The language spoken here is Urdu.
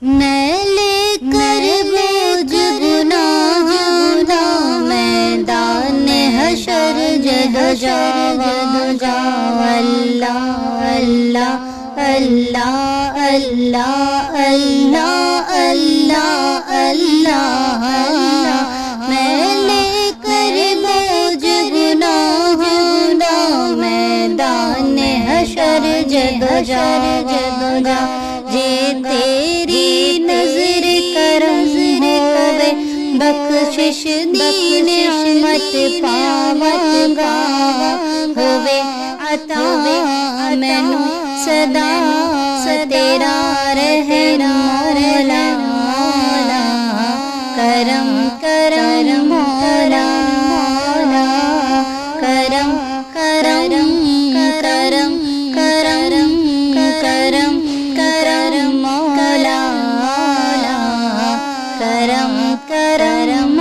میں لے کر بوجھ گناہ میدان حشر جدوجہد اللہ اللہ اللہ اللہ اللہ اللہ اللہ میں لے کر بوجھ گناہ میدان حشر جدوجہد جے تیری نظر کرم ہووے بخشش دی نعمت پاواں ہووے عطا مینوں صدا تیرا رہے مولا کرم کرم مولا کرم کرم کرم کرم کرم کرم مولا کرم کرم